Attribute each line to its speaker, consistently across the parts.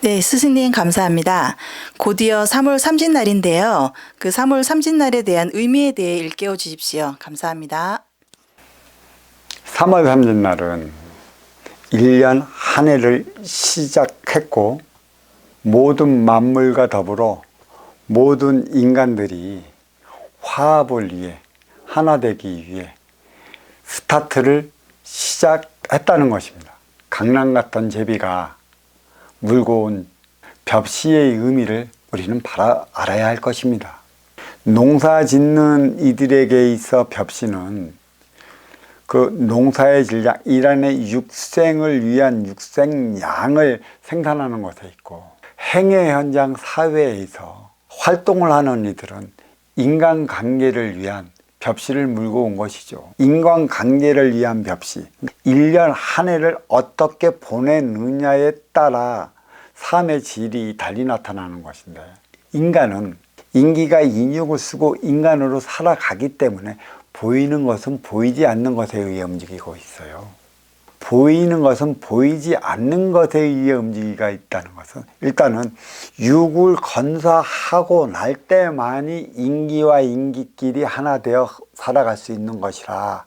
Speaker 1: 네, 스승님 감사합니다. 곧이어 3월 삼진날인데요. 그 3월 삼진날에 대한 의미에 대해 일깨워 주십시오. 감사합니다.
Speaker 2: 3월 삼진날은 1년 한 해를 시작했고 모든 만물과 더불어 모든 인간들이 화합을 위해 하나 되기 위해 스타트를 시작했다는 것입니다. 강남 같은 제비가 물고 온 벽시의 의미를 우리는 알아야 할 것입니다. 농사 짓는 이들에게 있어 벽시는 그 농사의 질량, 일한의 육생을 위한 육생량을 생산하는 것에 있고, 행의 현장 사회에서 활동을 하는 이들은 인간관계를 위한 벽시를 물고 온 것이죠. 인간관계를 위한 벽시, 1년 한 해를 어떻게 보내느냐에 따라 삶의 질이 달리 나타나는 것인데, 인간은 인기가 인육을 쓰고 인간으로 살아가기 때문에 보이는 것은 보이지 않는 것에 의해 움직이고 있어요. 보이는 것은 보이지 않는 것에 의해 움직이가 있다는 것은, 일단은 육을 건사하고 날 때만이 인기와 인기끼리 하나 되어 살아갈 수 있는 것이라,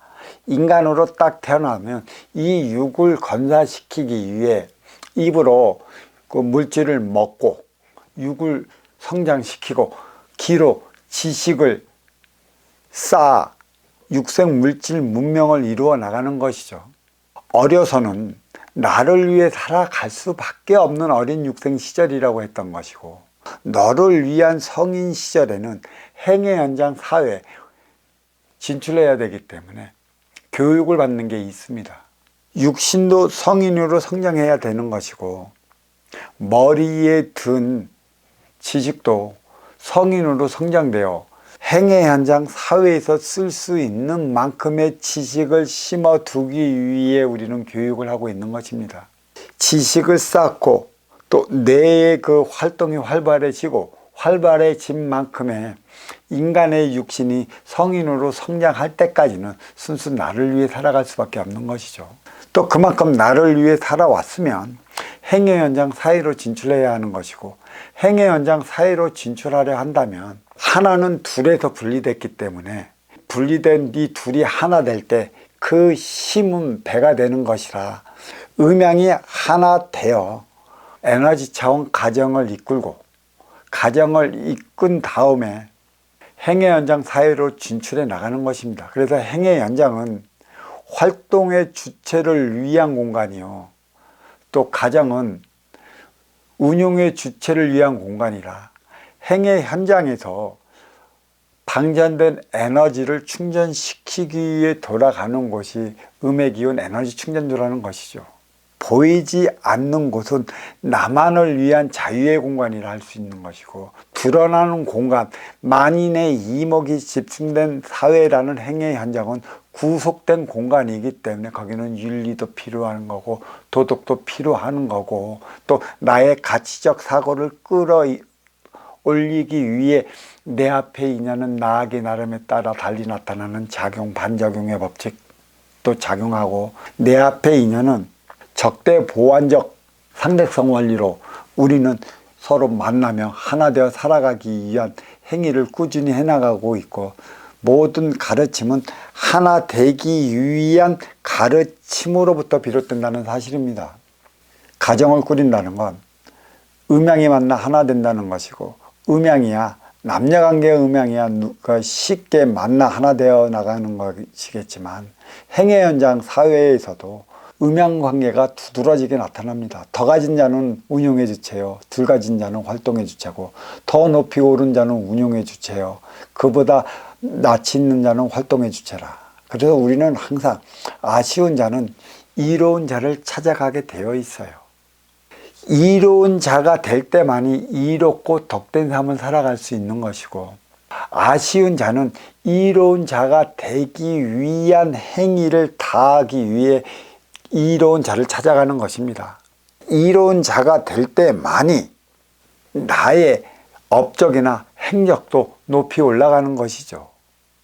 Speaker 2: 인간으로 딱 태어나면 이 육을 건사시키기 위해 입으로 그 물질을 먹고 육을 성장시키고 기로 지식을 쌓아 육생 물질 문명을 이루어 나가는 것이죠. 어려서는 나를 위해 살아갈 수밖에 없는 어린 육생 시절이라고 했던 것이고, 너를 위한 성인 시절에는 행의 현장 사회에 진출해야 되기 때문에 교육을 받는 게 있습니다. 육신도 성인으로 성장해야 되는 것이고, 머리에 든 지식도 성인으로 성장되어 행의 현장 사회에서 쓸 수 있는 만큼의 지식을 심어두기 위해 우리는 교육을 하고 있는 것입니다. 지식을 쌓고 또 뇌의 그 활동이 활발해진 만큼의 인간의 육신이 성인으로 성장할 때까지는 순수 나를 위해 살아갈 수밖에 없는 것이죠. 또 그만큼 나를 위해 살아왔으면 행의 현장 사회로 진출해야 하는 것이고, 행의 현장 사회로 진출하려 한다면 하나는 둘에서 분리됐기 때문에 분리된 이 둘이 하나 될 때 그 힘은 배가 되는 것이라, 음양이 하나 되어 에너지 차원 가정을 이끌고, 가정을 이끈 다음에 행의 현장 사회로 진출해 나가는 것입니다. 그래서 행의 현장은 활동의 주체를 위한 공간이요, 또 가정은 운용의 주체를 위한 공간이라, 행의 현장에서 방전된 에너지를 충전시키기 위해 돌아가는 곳이 음의 기운 에너지 충전소라는 것이죠. 보이지 않는 곳은 나만을 위한 자유의 공간이라 할 수 있는 것이고, 드러나는 공간, 만인의 이목이 집중된 사회라는 행의 현장은 구속된 공간이기 때문에 거기는 윤리도 필요한 거고 도덕도 필요한 거고, 또 나의 가치적 사고를 끌어올리기 위해 내 앞에 있냐는 나에게 나름에 따라 달리 나타나는 작용, 반작용의 법칙도 작용하고, 내 앞에 있냐는 적대 보완적 상대성 원리로 우리는 서로 만나며 하나 되어 살아가기 위한 행위를 꾸준히 해나가고 있고, 모든 가르침은 하나 되기 위한 가르침으로부터 비롯된다는 사실입니다. 가정을 꾸린다는 건 음양이 만나 하나 된다는 것이고, 음양이야, 남녀관계의 음양이야 쉽게 만나 하나 되어 나가는 것이겠지만, 행의 현장 사회에서도 음양관계가 두드러지게 나타납니다. 더 가진 자는 운용의 주체요, 덜 가진 자는 활동의 주체고, 더 높이 오른 자는 운용의 주체요, 그보다 낯이 있는 자는 활동의 주체라. 그래서 우리는 항상 아쉬운 자는 이로운 자를 찾아가게 되어 있어요. 이로운 자가 될 때만이 이롭고 덕된 삶을 살아갈 수 있는 것이고, 아쉬운 자는 이로운 자가 되기 위한 행위를 다하기 위해 이로운 자를 찾아가는 것입니다. 이로운 자가 될 때만이 나의 업적이나 행적도 높이 올라가는 것이죠.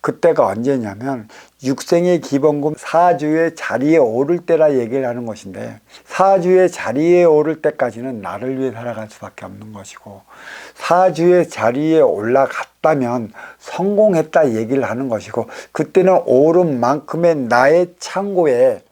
Speaker 2: 그때가 언제냐면 육생의 기본금 사주의 자리에 오를 때라 얘기를 하는 것인데, 사주의 자리에 오를 때까지는 나를 위해 살아갈 수밖에 없는 것이고, 사주의 자리에 올라갔다면 성공했다 얘기를 하는 것이고, 그때는 오른 만큼의 나의 창고에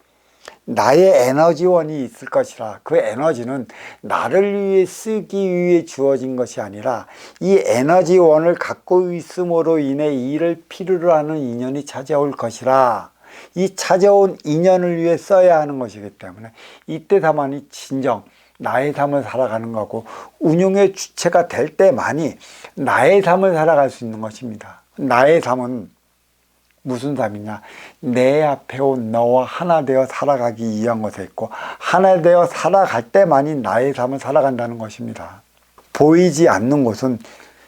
Speaker 2: 나의 에너지원이 있을 것이라. 그 에너지는 나를 위해 쓰기 위해 주어진 것이 아니라 이 에너지원을 갖고 있음으로 인해 이를 필요로 하는 인연이 찾아올 것이라. 이 찾아온 인연을 위해 써야 하는 것이기 때문에 이때 다만이 진정 나의 삶을 살아가는 거고, 운용의 주체가 될 때만이 나의 삶을 살아갈 수 있는 것입니다. 나의 삶은 무슨 삶이냐? 내 앞에 온 너와 하나 되어 살아가기 위한 것에 있고, 하나 되어 살아갈 때만이 나의 삶을 살아간다는 것입니다. 보이지 않는 곳은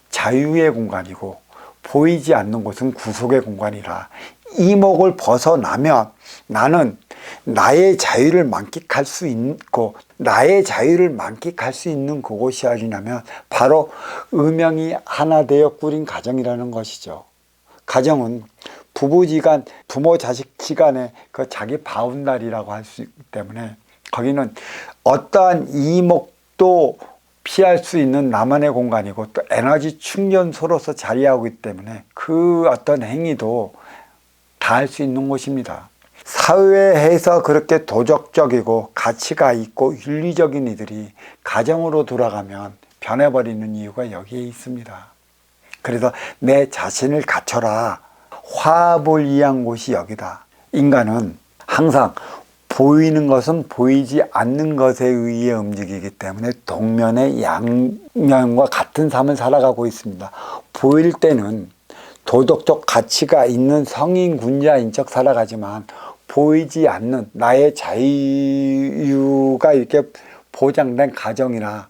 Speaker 2: 자유의 공간이고 보이지 않는 곳은 구속의 공간이라, 이목을 벗어나면 나는 나의 자유를 만끽할 수 있고, 나의 자유를 만끽할 수 있는 그곳이 어디냐면 바로 음영이 하나 되어 꾸린 가정이라는 것이죠. 가정은 부부지간, 부모 자식지간의 그 자기 바운다리라고 할 수 있기 때문에 거기는 어떠한 이목도 피할 수 있는 나만의 공간이고, 또 에너지 충전소로서 자리하고 있기 때문에 그 어떤 행위도 다 할 수 있는 곳입니다. 사회에서 그렇게 도덕적이고 가치가 있고 윤리적인 이들이 가정으로 돌아가면 변해버리는 이유가 여기에 있습니다. 그래서 내 자신을 갖춰라. 화합을 위한 곳이 여기다. 인간은 항상 보이는 것은 보이지 않는 것에 의해 움직이기 때문에 동면의 양면과 같은 삶을 살아가고 있습니다. 보일 때는 도덕적 가치가 있는 성인군자인 척 살아가지만, 보이지 않는 나의 자유가 이렇게 보장된 가정이나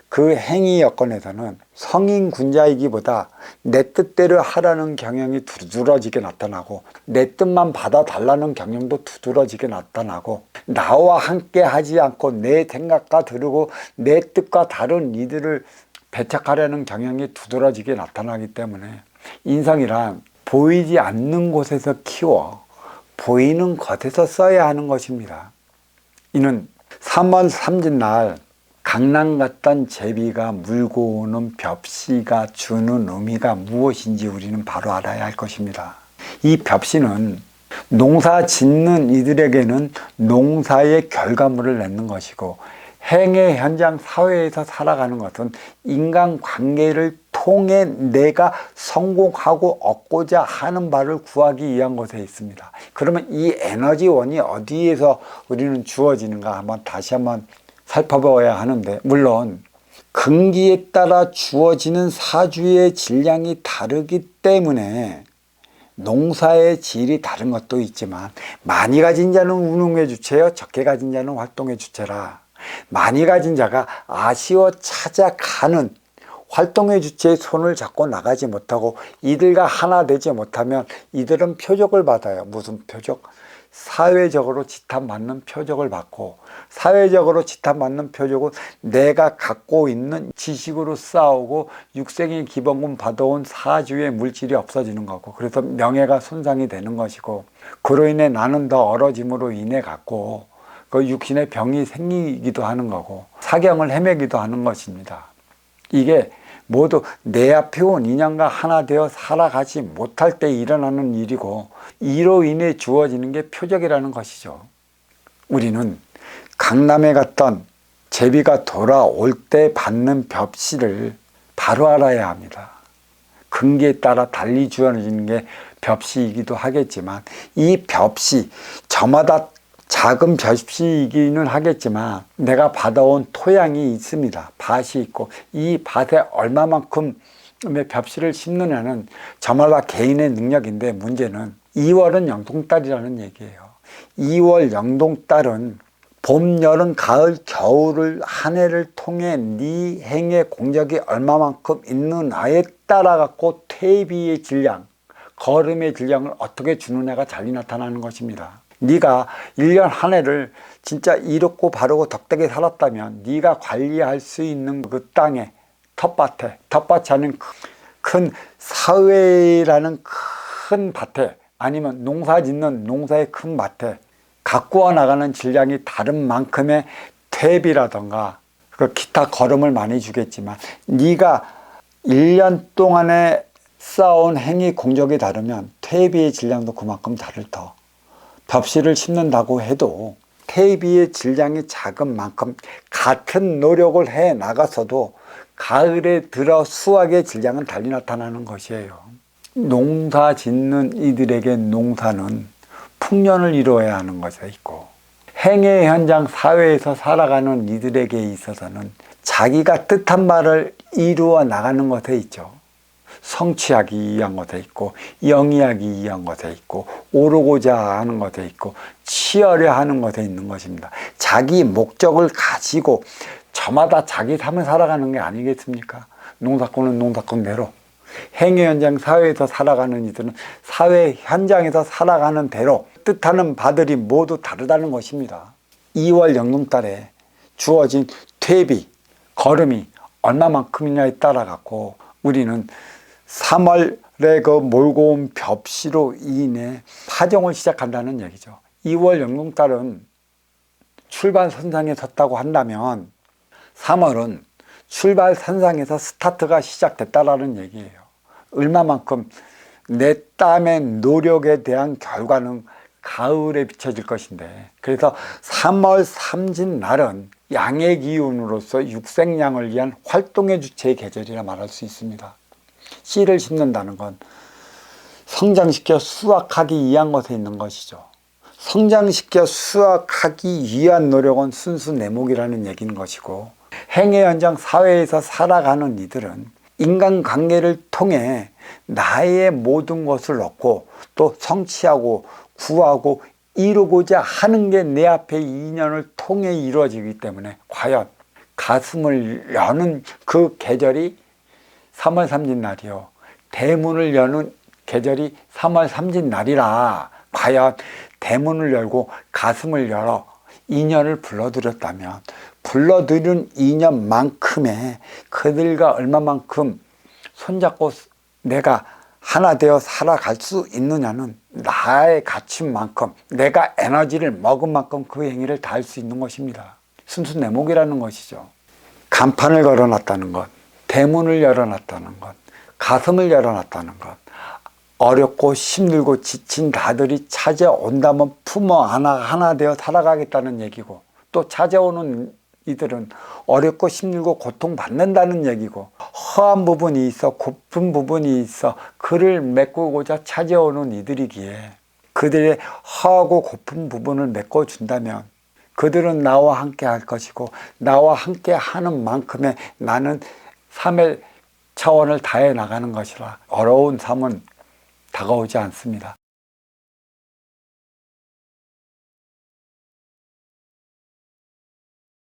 Speaker 2: 그 행위 여건에서는 성인군자이기보다 내 뜻대로 하라는 경향이 두드러지게 나타나고, 내 뜻만 받아달라는 경향도 두드러지게 나타나고, 나와 함께 하지 않고 내 생각과 다르고 내 뜻과 다른 이들을 배척하려는 경향이 두드러지게 나타나기 때문에, 인성이란 보이지 않는 곳에서 키워 보이는 것에서 써야 하는 것입니다. 이는 3월 삼진날 강남 갔던 제비가 물고 오는 벽시가 주는 의미가 무엇인지 우리는 바로 알아야 할 것입니다. 이 벽시는 농사 짓는 이들에게는 농사의 결과물을 내는 것이고, 행의 현장 사회에서 살아가는 것은 인간관계를 통해 내가 성공하고 얻고자 하는 바를 구하기 위한 것에 있습니다. 그러면 이 에너지원이 어디에서 우리는 주어지는가 다시 한번 살펴봐야 하는데, 물론 금기에 따라 주어지는 사주의 질량이 다르기 때문에 농사의 질이 다른 것도 있지만, 많이 가진 자는 운용의 주체요, 적게 가진 자는 활동의 주체라. 많이 가진 자가 아쉬워 찾아가는 활동의 주체의 손을 잡고 나가지 못하고 이들과 하나 되지 못하면 이들은 표적을 받아요. 무슨 표적? 사회적으로 지탄받는 표적을 받고, 사회적으로 지탄받는 표적은 내가 갖고 있는 지식으로 싸우고 육생의 기본금 받아온 사주의 물질이 없어지는 거고, 그래서 명예가 손상이 되는 것이고, 그로 인해 나는 더 얼어짐으로 인해 갖고 그 육신의 병이 생기기도 하는 거고, 사경을 헤매기도 하는 것입니다. 이게 모두 내 앞에 온 인연과 하나 되어 살아가지 못할 때 일어나는 일이고, 이로 인해 주어지는 게 표적이라는 것이죠. 우리는 강남에 갔던 제비가 돌아올 때 받는 벽시를 바로 알아야 합니다. 근기에 따라 달리 주어지는 게 벽시이기도 하겠지만, 이 벽시 저마다 작은 벽시이기는 하겠지만 내가 받아온 토양이 있습니다. 밭이 있고, 이 밭에 얼마만큼의 벽시를 심느냐는 저마다 개인의 능력인데, 문제는 2월은 영동달이라는 얘기예요. 2월 영동달은 봄, 여름, 가을, 겨울을 한 해를 통해 네 행의 공적이 얼마만큼 있느냐에 따라 갖고 퇴비의 질량, 걸음의 질량을 어떻게 주느냐가 잘 나타나는 것입니다. 네가 1년 한 해를 진짜 이롭고 바르고 덕되게 살았다면 네가 관리할 수 있는 그 땅에, 텃밭에, 텃밭이 아닌 큰 사회라는 큰 밭에 아니면 농사 짓는 농사의 큰 밭에 가꾸어 나가는 질량이 다른 만큼의 퇴비라던가 그 기타 거름을 많이 주겠지만 네가 1년 동안에 쌓아온 행위 공적이 다르면 퇴비의 질량도 그만큼 다를 터. 벽실을 심는다고 해도 퇴비의 질량이 작은 만큼 같은 노력을 해 나가서도 가을에 들어 수확의 질량은 달리 나타나는 것이에요. 농사 짓는 이들에게 농사는 풍년을 이루어야 하는 것에 있고 행의 현장 사회에서 살아가는 이들에게 있어서는 자기가 뜻한 바를 이루어 나가는 것에 있죠. 성취하기 위한 것에 있고 영위하기 위한 것에 있고 오르고자 하는 것에 있고 치열해 하는 것에 있는 것입니다. 자기 목적을 가지고 저마다 자기 삶을 살아가는 게 아니겠습니까? 농사꾼은 농사꾼대로, 행위 현장 사회에서 살아가는 이들은 사회 현장에서 살아가는 대로 뜻하는 바들이 모두 다르다는 것입니다. 2월 영농달에 주어진 퇴비, 거름이 얼마만큼이냐에 따라 갖고 우리는 3월에 그 몰고 온 벽시로 인해 파종을 시작한다는 얘기죠. 2월 영농달은 출발 선상에 섰다고 한다면 3월은 출발 선상에서 스타트가 시작됐다라는 얘기예요. 얼마만큼 내 땀의 노력에 대한 결과는 가을에 비춰질 것인데, 그래서 3월 삼진날은 양의 기운으로서 육생양을 위한 활동의 주체의 계절이라 말할 수 있습니다. 씨를 심는다는 건 성장시켜 수확하기 위한 것에 있는 것이죠. 성장시켜 수확하기 위한 노력은 순수 내목이라는 얘기인 것이고, 행의 현장 사회에서 살아가는 이들은 인간관계를 통해 나의 모든 것을 얻고 또 성취하고 구하고 이루고자 하는 게 내 앞에 인연을 통해 이루어지기 때문에 과연 가슴을 여는 그 계절이 3월 삼진날이요, 대문을 여는 계절이 3월 삼진날이라 과연 대문을 열고 가슴을 열어 인연을 불러들였다면 불러들인 인연만큼의 그들과 얼마만큼 손잡고 내가 하나 되어 살아갈 수 있느냐는 나의 가친 만큼, 내가 에너지를 먹은 만큼 그 행위를 다 할 수 있는 것입니다. 순수 내목이라는 것이죠. 간판을 걸어놨다는 것, 대문을 열어놨다는 것, 가슴을 열어놨다는 것, 어렵고 힘들고 지친 나들이 찾아온다면 품어 하나 되어 살아가겠다는 얘기고, 또 찾아오는 이들은 어렵고 힘들고 고통받는다는 얘기고, 허한 부분이 있어 고픈 부분이 있어 그를 메꾸고자 찾아오는 이들이기에 그들의 허하고 고픈 부분을 메꿔준다면 그들은 나와 함께 할 것이고, 나와 함께 하는 만큼의 나는 삶의 차원을 다해 나가는 것이라 어려운 삶은 다가오지 않습니다.